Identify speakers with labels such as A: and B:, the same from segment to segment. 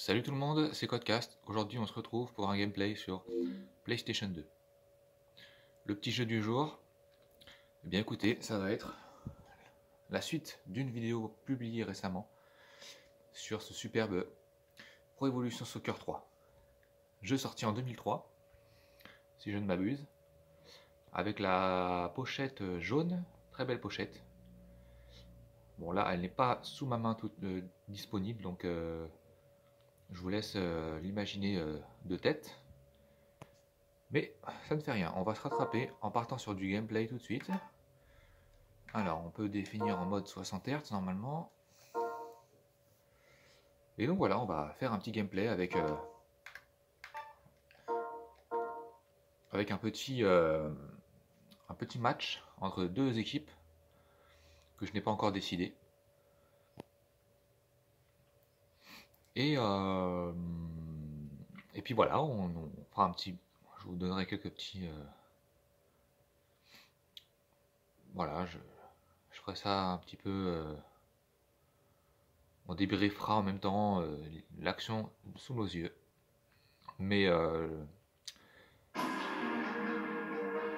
A: Salut tout le monde, c'est Codecast. Aujourd'hui on se retrouve pour un gameplay sur PlayStation 2. Le petit jeu du jour, eh bien écoutez, ça va être la suite d'une vidéo publiée récemment sur ce superbe Pro Evolution Soccer 3. Jeu sorti en 2003, si je ne m'abuse, avec la pochette jaune, très belle pochette. Bon là elle n'est pas sous ma main toute disponible, donc je vous laisse l'imaginer de tête. Mais ça ne fait rien, on va se rattraper en partant sur du gameplay tout de suite. Alors on peut définir en mode 60 Hz normalement. Et donc voilà, on va faire un petit gameplay avec un petit match entre deux équipes que je n'ai pas encore décidé. Et puis voilà, on fera un petit... Je vous donnerai quelques petits... voilà, je ferai ça un petit peu... on débriefera en même temps l'action sous nos yeux. Mais...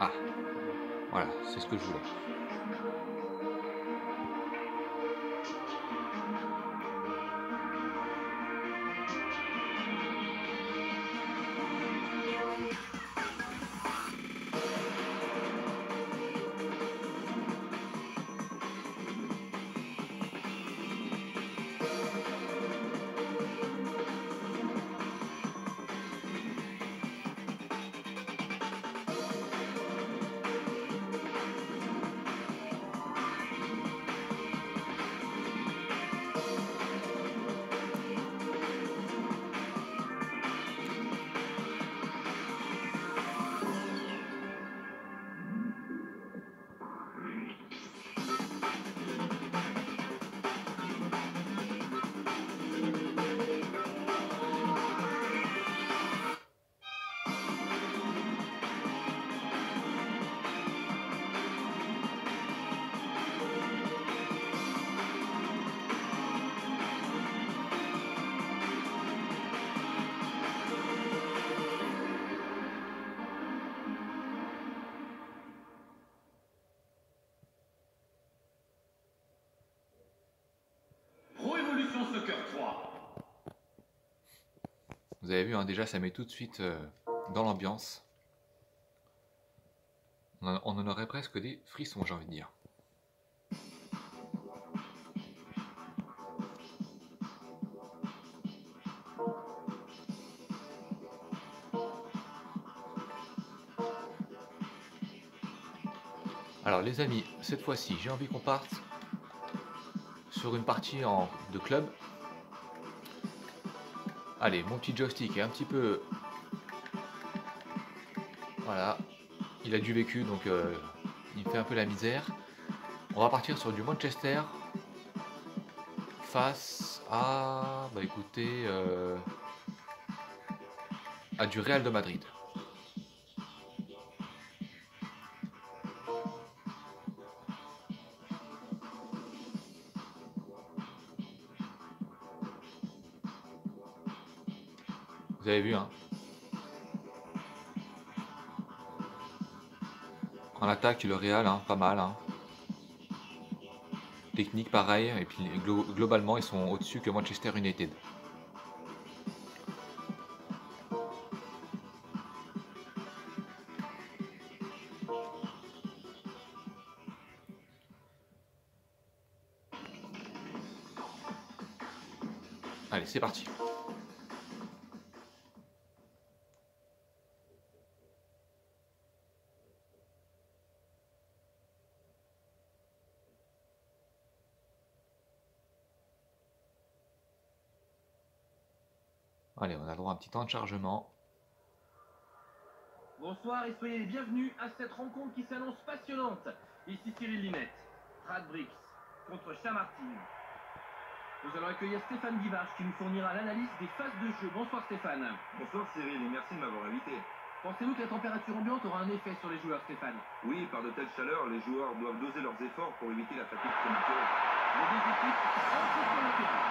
A: ah, voilà, c'est ce que je voulais.
B: Soccer 3.
A: Vous avez vu, hein, déjà ça met tout de suite dans l'ambiance. On en aurait presque des frissons, j'ai envie de dire. Alors les amis, cette fois-ci, j'ai envie qu'on parte sur une partie de club. Allez, mon petit joystick est un petit peu... Voilà, il a du vécu, donc il fait un peu la misère. On va partir sur du Manchester face à... Bah écoutez... à du Real de Madrid. Vous avez vu, hein. En attaque, le Real, hein, pas mal. Hein. Technique, pareil. Et puis globalement, ils sont au-dessus que Manchester United. Allez, c'est parti. Allez, on a le droit à un petit temps de chargement.
B: Bonsoir et soyez les bienvenus à cette rencontre qui s'annonce passionnante. Ici Cyril Linette, Brix contre Chamartin. Nous allons accueillir Stéphane Guivarch qui nous fournira l'analyse des phases de jeu. Bonsoir Stéphane.
C: Bonsoir Cyril et merci de m'avoir invité.
B: Pensez-vous que la température ambiante aura un effet sur les joueurs, Stéphane?
C: Oui, par de telles chaleurs, les joueurs doivent doser leurs efforts pour éviter la fatigue prématurée.
B: Les deux équipes entrent sur le terrain.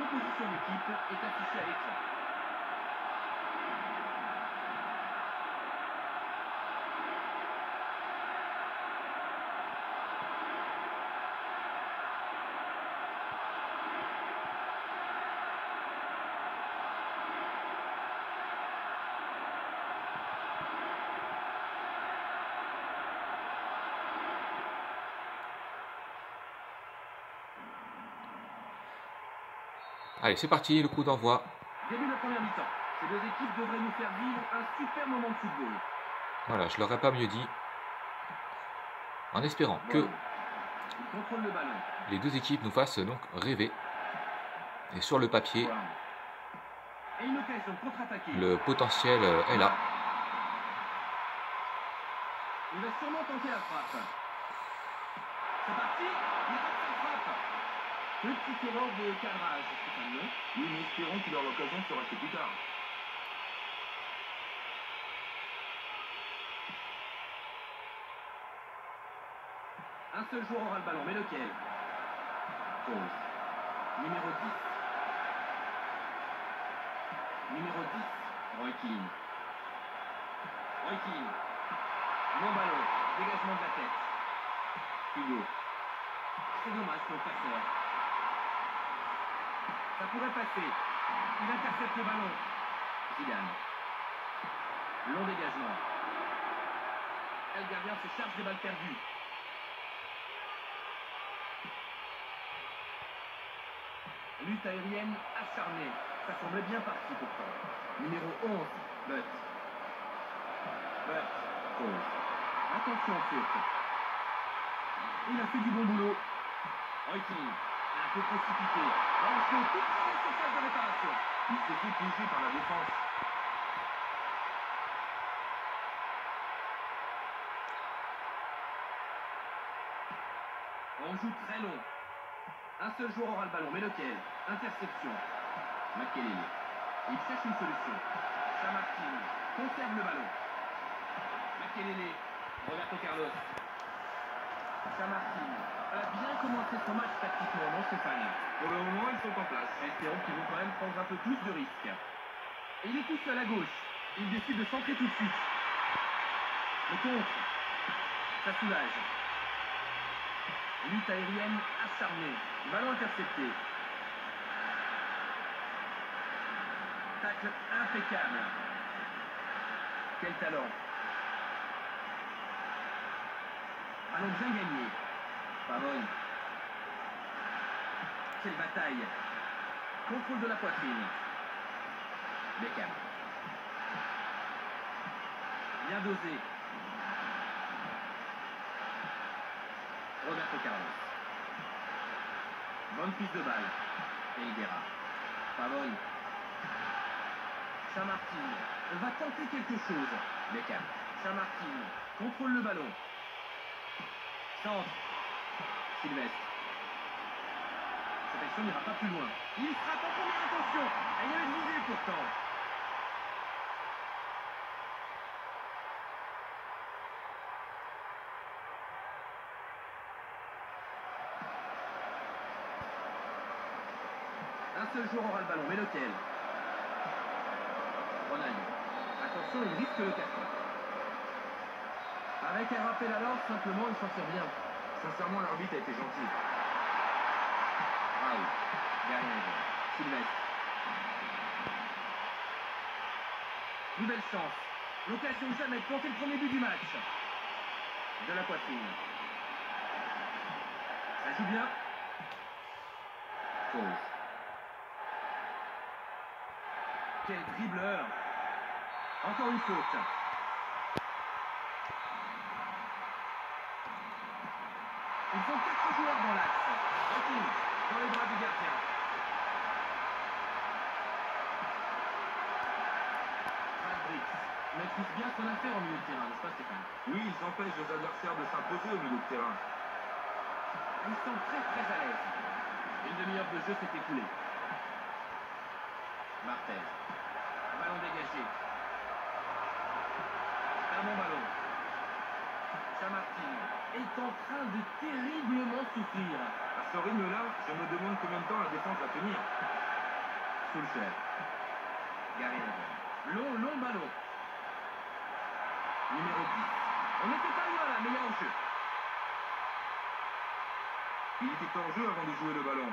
B: composition d'équipe est affichée à l'écran.
A: Allez, c'est parti, le coup d'envoi.
B: Début de la première mi-temps. Ces deux équipes devraient nous faire vivre un super moment de football.
A: Voilà, je l'aurais pas mieux dit. En espérant que
B: Il contrôle le ballon.
A: les deux équipes nous fassent donc rêver. Et sur le papier,
B: Et une occasion de contre-attaquer.
A: le potentiel est là.
B: Il va sûrement tenter la frappe. C'est parti. Il rate sa frappe. Petite erreur de cadrage, Stéphane.
C: Oui, mais espérons qu'il aura l'occasion de se racheter plus tard.
B: Un seul joueur aura le ballon, mais lequel? Pause. Numéro 10. Numéro 10. Roy Keane. Roy Keane. Bon ballon. Dégagement de la tête. Hugo. C'est dommage pour le passeur. Ça pourrait passer. Il intercepte le ballon. Zidane. Long dégagement. Et le gardien se charge des balles perdues. Lutte aérienne acharnée. Ça semblait bien parti pourtant. Numéro 11. Butt. Pause. Attention en faute. Il a fait du bon boulot. Roy Keane. Un peu précipité. Attention, tout près de la surface de réparation.
C: Il s'est fait toucher par la défense.
B: On joue très long. Un seul joueur aura le ballon, mais lequel? Interception. Makelele. Il cherche une solution. Chamartin conserve le ballon. Makelele. Roberto Carlos. Chamartin a bien commencé son match tactiquement, non Stéphane?
C: Pour le moment, ils sont en place.
B: Espérons qu'ils vont quand même prendre un peu plus de risques. Et il est tout seul à gauche. Il décide de centrer tout de suite. Le contre. Ça soulage. Lutte aérienne acharnée. Ballon intercepté. Tacle impeccable. Quel talent. Ballon bien gagné. Pavone. Quelle bataille. Contrôle de la poitrine. Beckham. Bien dosé. Roberto Carlos. Bonne prise de balle. Et Higuera. Pavone. Chamartin va tenter quelque chose. Beckham. Chamartin contrôle le ballon. Centre. Sylvestre. Cette action n'ira pas plus loin. Il frappe en première intention. Et il y a une visée pourtant. Un seul joueur aura le ballon, mais lequel? Ronaldo. Attention, il risque le carton. Avec un rappel à l'ordre, simplement, il s'en sort bien.
C: Sincèrement, l'arbitre a été gentil.
B: Raoul. Derrière. Sylvestre. Nouvelle chance. L'occasion jamais de planter le premier but du match. De la poitrine. Ça joue bien. Pause. Quel dribbleur. Encore une faute. Ils sont 4 joueurs dans l'axe. Hakim, dans les bras du gardien. Brad Briggs maîtrise bien son affaire au milieu de terrain, n'est-ce pas Stéphane?
C: Oui, ils empêchent les adversaires de s'imposer au milieu de terrain.
B: Ils sont très à l'aise. Une demi-heure de jeu s'est écoulée. Martel. Ballon dégagé. Un bon ballon. Chamartin est en train de terriblement souffrir.
C: À ce rythme-là, je me demande combien de temps la défense va tenir.
B: Solskjaer. Gary Neville. Long ballon. Numéro 10. On n'était pas loin là, mais il y a hors-jeu.
C: Il était en jeu avant de jouer le ballon.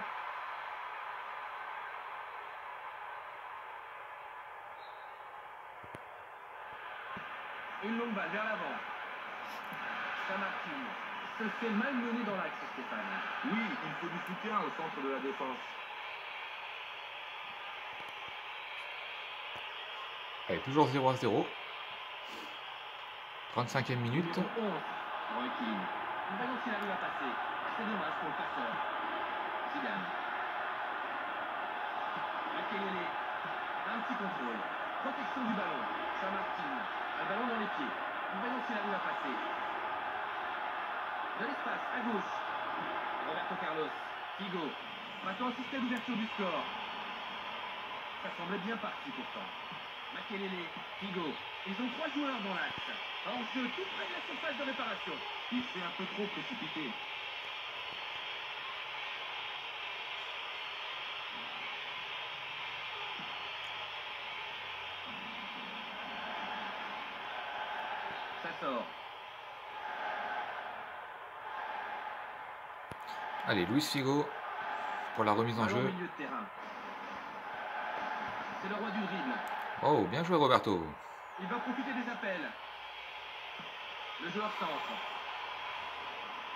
B: Une longue balle vers l'avant. Saint-Martin se fait malmener dans l'axe, Stéphane.
C: Oui, il faut du soutien au centre de la défense.
A: Allez, toujours 0-0. 35e minute.
B: Numéro 11. Roy Keane. Voyons s'il arrive à passer. C'est dommage pour le passeur. Zidane. Makelele. Un petit contrôle. Protection du ballon. Saint-Martin. Un ballon dans les pieds. Voyons s'il arrive à passer. De l'espace à gauche. Roberto Carlos. Figo. Maintenant assisté à l'ouverture du score. Ça semblait bien parti pourtant. Makelele. Figo. Ils ont 3 joueurs dans l'axe. En jeu tout près de la surface de réparation.
C: Il s'est un peu trop précipité.
B: Ça sort.
A: Allez, Luis Figo pour la remise en
B: Ballon au
A: jeu.
B: milieu de terrain. C'est le roi du dribble.
A: Oh, bien joué Roberto.
B: Il va profiter des appels. Le joueur centre.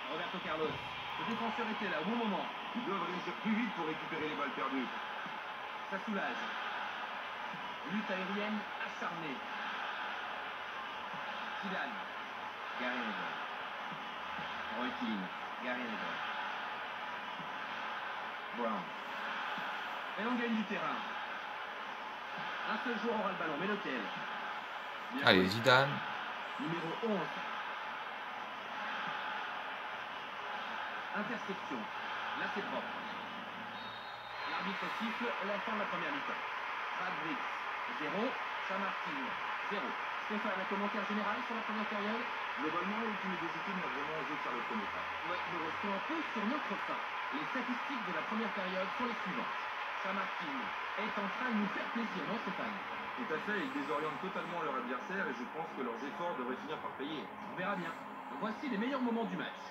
B: Roberto Carlos. Le défenseur était là au bon moment.
C: Ils doivent réagir plus vite pour récupérer les balles perdues.
B: Ça soulage. Lutte aérienne acharnée. Zidane. Gary Neville. Roy Keane. Gary Neville. Brown. Et on gagne du terrain. Un seul joueur aura le ballon, mais lequel? Bien
A: Allez,
B: joué.
A: Zidane.
B: Numéro 11. Interception. Là, c'est propre. L'arbitre siffle la fin de la première mi-temps. Brix, 0. Saint-Martin, 0. Stéphane, un commentaire général sur la première période?
C: Globalement, aucune des équipes n'a vraiment osé faire le premier pas.
B: Ouais, nous restons un peu sur notre fin. Les statistiques de la première période sont les suivantes. Saint-Martin est en train de nous faire plaisir, non Stéphane?
C: Tout à fait, ils désorientent totalement leur adversaire et je pense que leurs efforts devraient finir par payer.
B: On verra bien. Voici les meilleurs moments du match.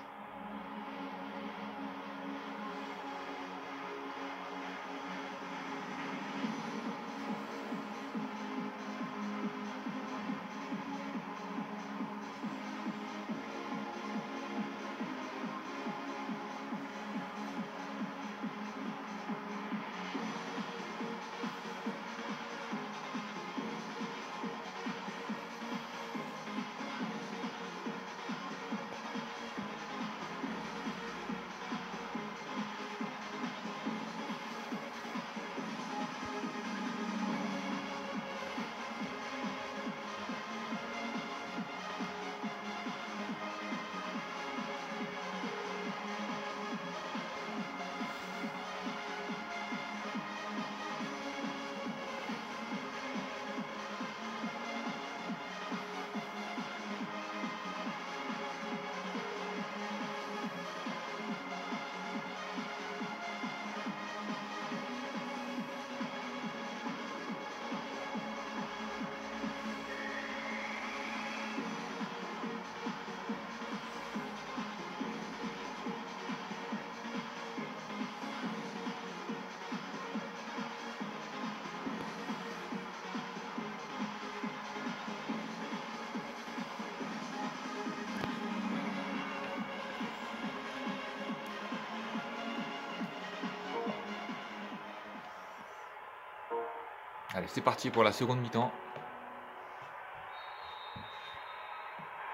A: Allez, c'est parti pour la seconde mi-temps.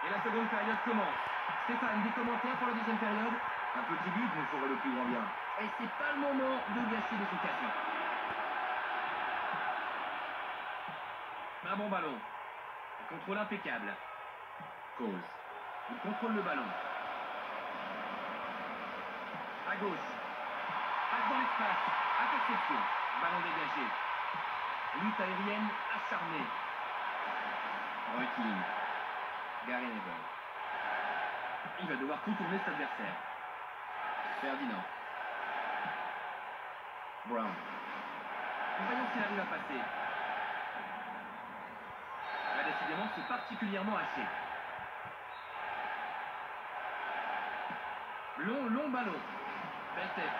B: Et la seconde période commence. Stéphane, des commentaires pour la deuxième période?
C: Un petit but nous ferait le plus grand bien.
B: Et c'est pas le moment de gâcher des occasions. Un bon ballon. Un contrôle impeccable. Cause. Il contrôle le ballon. À gauche. Passe dans l'espace. Interception. Ballon dégagé. Lutte aérienne acharnée. Roy Keane. Gary Neville. Il va devoir contourner cet adversaire. Ferdinand. Brown. Voyons s'il arrive à passer. Là, décidément, c'est particulièrement haché. Long ballon. Belle tête.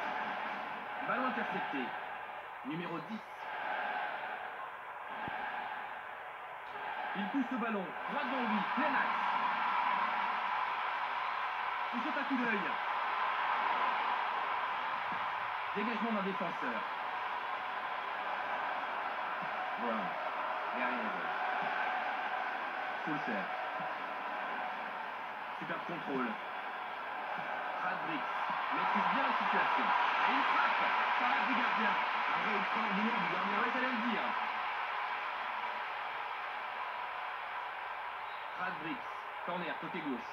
B: Ballon intercepté. Numéro 10. Il pousse le ballon. Droit devant lui. Plein axe. Il jette un coup d'œil. Dégagement d'un défenseur. Voilà. Il n'y a rien à dire. Fulcher. Super contrôle. Radbrix maîtrise bien la situation. Et il frappe. Parade du gardien. Un vrai extraordinaire du gardien. Ouais, j'allais le dire. Radbrix. Corner côté gauche.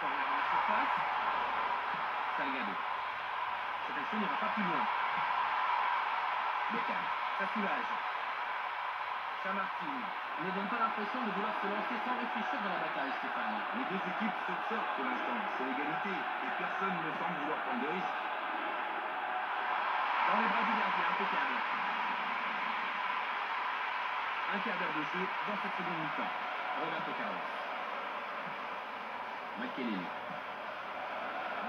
B: Corner dans la surface. Salgado. Cette action n'ira pas plus loin. Beckham. Ça soulage. Chamartin ne donne pas l'impression de vouloir se lancer sans réfléchir dans la bataille, Stéphane.
C: Les deux équipes s'observent pour l'instant. C'est l'égalité et personne ne semble vouloir prendre de risques.
B: Dans les bras du gardien, impeccable. Un quart d'heure de jeu dans cette seconde mi-temps. Roberto Carlos. McKelley.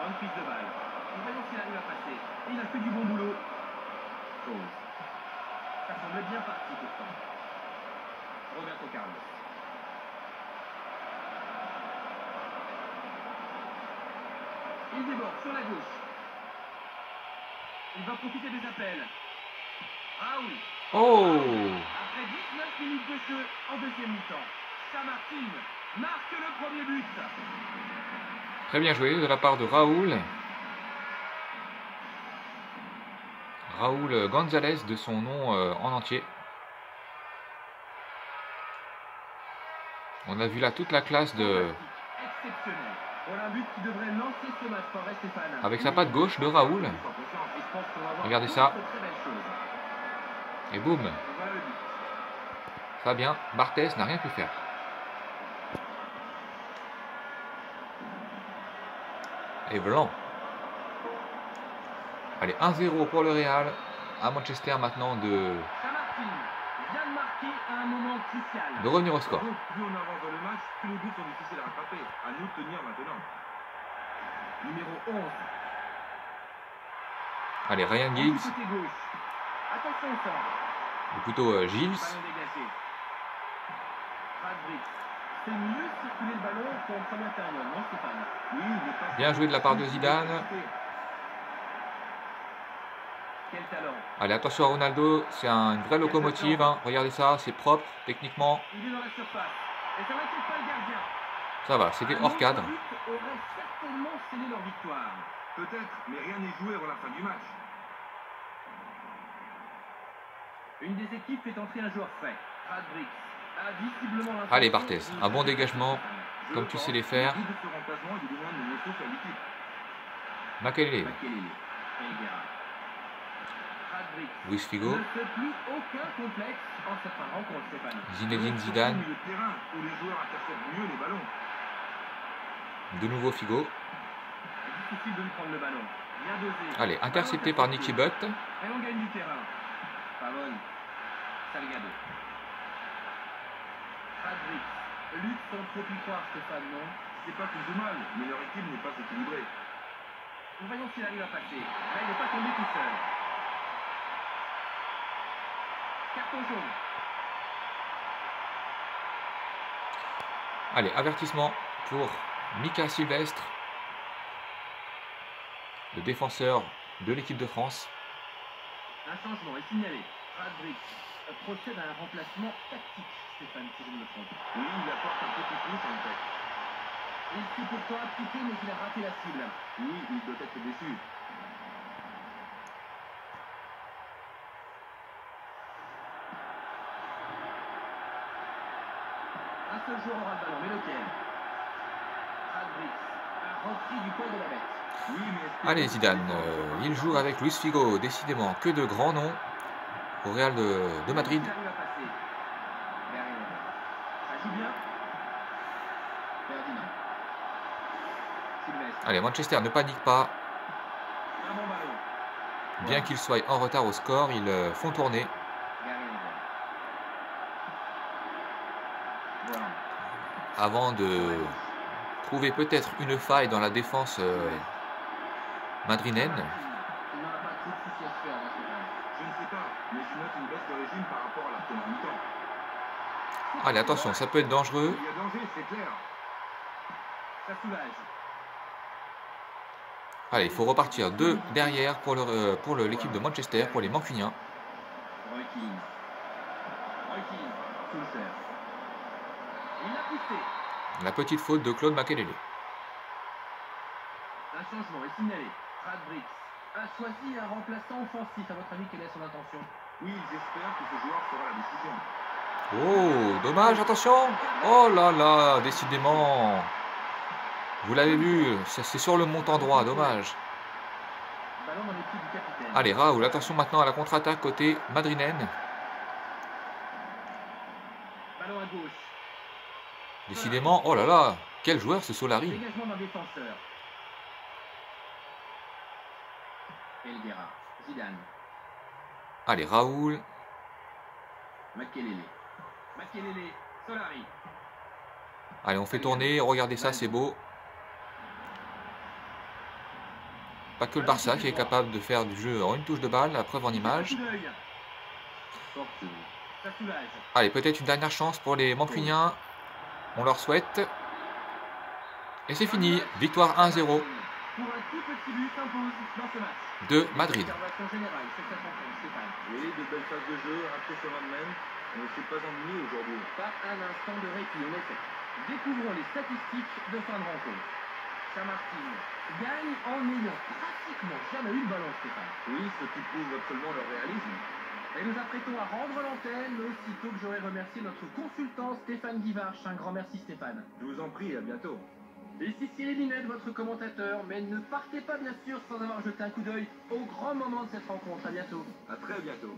B: Bonne prise de balle. Voyons s'il arrive à passer. Il a fait du bon boulot. Chose. Ça semble bien parti pourtant. Roberto Carlos. Il déborde sur la gauche. Il va profiter des appels. Ah oui.
A: Oh!
B: Après 19 minutes de jeu en deuxième mi-temps, Chamartin marque le premier but.
A: Très bien joué de la part de Raúl. Raúl González de son nom en entier. On a vu là toute la classe de...
B: Exceptionnel. Voilà un but qui devrait lancer ce match par Stéphane.
A: Avec sa patte gauche de Raúl.
B: Et je pense qu'on va voir
A: Regardez ça.
B: d'autres très belles choses.
A: Et boum.
B: Voilà le but.
A: Fabien Barthez n'a rien pu faire. Et blanc. Allez, 1-0 pour le Real. À Manchester maintenant de
B: Chamartin vient de marquer à un moment crucial.
A: revenir au score.
C: Donc, plus on avance dans le match, plus les buts sont difficiles à rattraper. À nous de tenir maintenant.
B: Numéro 11.
A: Allez, Ryan
B: Du
A: Giggs.
B: côté gauche. Attention au centre.
A: Ou plutôt Gilles.
B: Ballon dégagé. Radbrix. C'est mieux circuler le ballon qu'en première période, non Stéphane?
C: Oui, mais pas...
A: Bien joué de la part de Zidane.
B: Quel talent.
A: Allez, attention à Ronaldo. C'est une vraie locomotive. Hein. Regardez ça, c'est propre techniquement.
B: Il est dans la surface. Et ça n'inquiète pas le gardien.
A: Ça va, c'était hors cadre.
B: Un autre but aurait certainement scellé leur victoire.
C: Peut-être, mais rien n'est joué avant la fin du match.
B: Une des équipes fait entrer un joueur frais. Radbrix a visiblement l'impression...
A: Allez, Barthez, un bon dégagement, comme tu sais les faire.
C: Le but de ce remplacement est de donner un nouveau souffle à l'équipe.
A: Makelele,
B: Makelele. Pereira. Radbrix
A: Luis Figo,
B: ne fait plus aucun complexe en cette rencontre, Stéphane.
A: Zinedine Zidane,
C: Milieu de terrain où les joueurs interceptent mieux les ballons.
A: de nouveau Figo.
B: Difficile de lui prendre le ballon. Bien dosé.
A: Allez, intercepté par Nicky Butt.
B: Et on gagne du terrain. Pavone. Salgado. Radbrix lutte sans trop y croire, Stéphane, non?
C: C'est pas plus ou mal, mais leur équipe n'est pas équilibrée.
B: Voyons s'il arrive à passer. Là, il n'est pas tombé tout seul. Carton jaune.
A: Allez, avertissement pour Mika Sylvestre, le défenseur de l'équipe de France.
B: Un changement est signalé. Radbrix procède à un remplacement tactique, Stéphane, si je ne me trompe.
C: Oui, il apporte un petit plus en fait.
B: Il s'est pourtant appliqué, mais il a raté la cible.
C: Oui, il doit être déçu.
B: Un seul joueur aura le ballon, mais lequel? Radbrix a repris du poil de la bête.
C: Oui, mais
A: Allez, Zidane, il joue avec Luis Figo, décidément que de grands noms au Real de Madrid.
B: Il arrive à passer. Mais rien. Ça joue bien. Ferdinand. Sylvestre.
A: Allez, Manchester ne panique pas.
B: Un bon ballon.
A: Bien qu'ils soient en retard au score, ils font tourner. Avant de trouver peut-être une faille dans la défense madrilène.
B: Il n'en a pas trop de soucis à se faire dans ce match.
C: Je ne sais pas, mais je note une baisse de régime par rapport à la première mi-temps.
A: Allez, attention, ça peut être dangereux.
C: Il y a danger, c'est clair.
B: Ça soulage.
A: Allez, il faut repartir de derrière pour l'équipe de Manchester, pour les Mancuniens.
B: Roy Keane. Fulfer. Il l'a poussé.
A: La petite faute de Claude Makelele.
B: Un changement est signalé. Brad Brix a choisi un remplaçant offensif. À votre avis, quelle est son intention?
C: Oui, j'espère que ce joueur fera la décision.
A: Oh, dommage, attention. Oh là là, décidément. Vous l'avez vu, c'est sur le montant droit, dommage.
B: Ballon dans l'équipe du capitaine.
A: Allez, Raoul, attention maintenant à la contre-attaque côté madrilène.
B: Ballon à gauche.
A: Décidément, oh là là, quel joueur ce Solari.
B: Dégagement d'un défenseur. Elguera. Zidane.
A: Allez, Raoul.
B: Makelele. Solari.
A: Allez, on fait tourner, regardez ça, c'est beau. Pas que le Barça qui est capable de faire du jeu en une touche de balle, la preuve en image.
B: Ça soulage.
A: Allez, peut-être une dernière chance pour les Mancuniens. On leur souhaite. Et c'est fini, victoire 1-0
B: Pour un tout petit but s'impose dans ce match.
A: de Madrid.
B: Observation générale sur cette rencontre, Stéphane.
C: Oui, de belles phases de jeu, impressionnantes même. On ne s'est pas ennuyé aujourd'hui.
B: Pas un instant de répit, en effet. Découvrons les statistiques de fin de rencontre. Chamartin gagne en n'ayant pratiquement jamais eu le ballon, Stéphane.
C: Oui, ce qui prouve absolument leur réalisme.
B: Et nous apprêtons à rendre l'antenne aussitôt que j'aurai remercié notre consultant Stéphane Guivarch. Un grand merci, Stéphane.
C: Je vous en prie, à bientôt.
B: Ici Cyril Linette, votre commentateur, mais ne partez pas bien sûr sans avoir jeté un coup d'œil au grand moment de cette rencontre. À bientôt.
C: À très bientôt.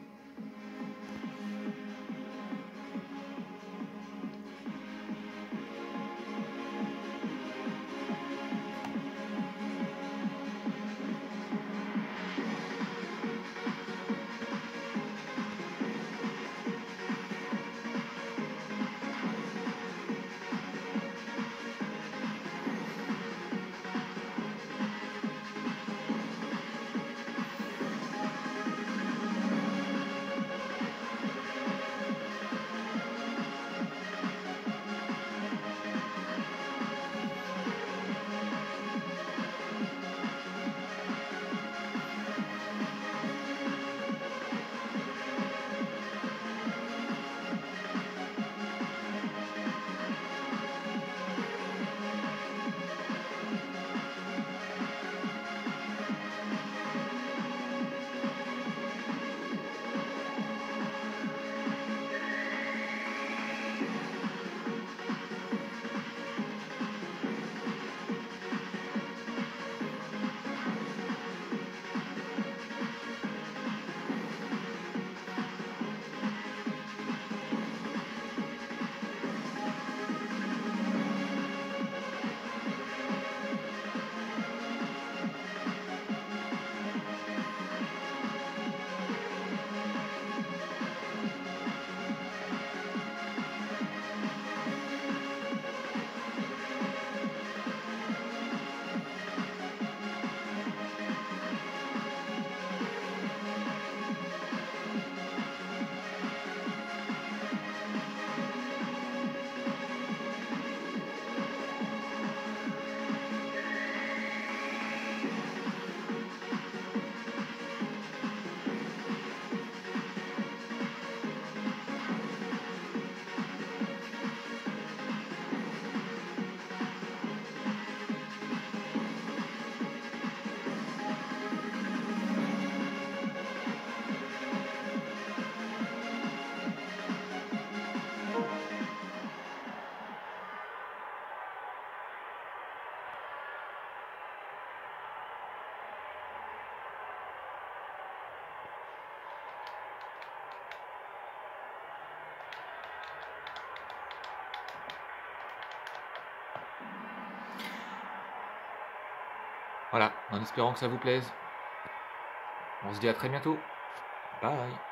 A: Voilà, en espérant que ça vous plaise. On se dit à très bientôt. Bye.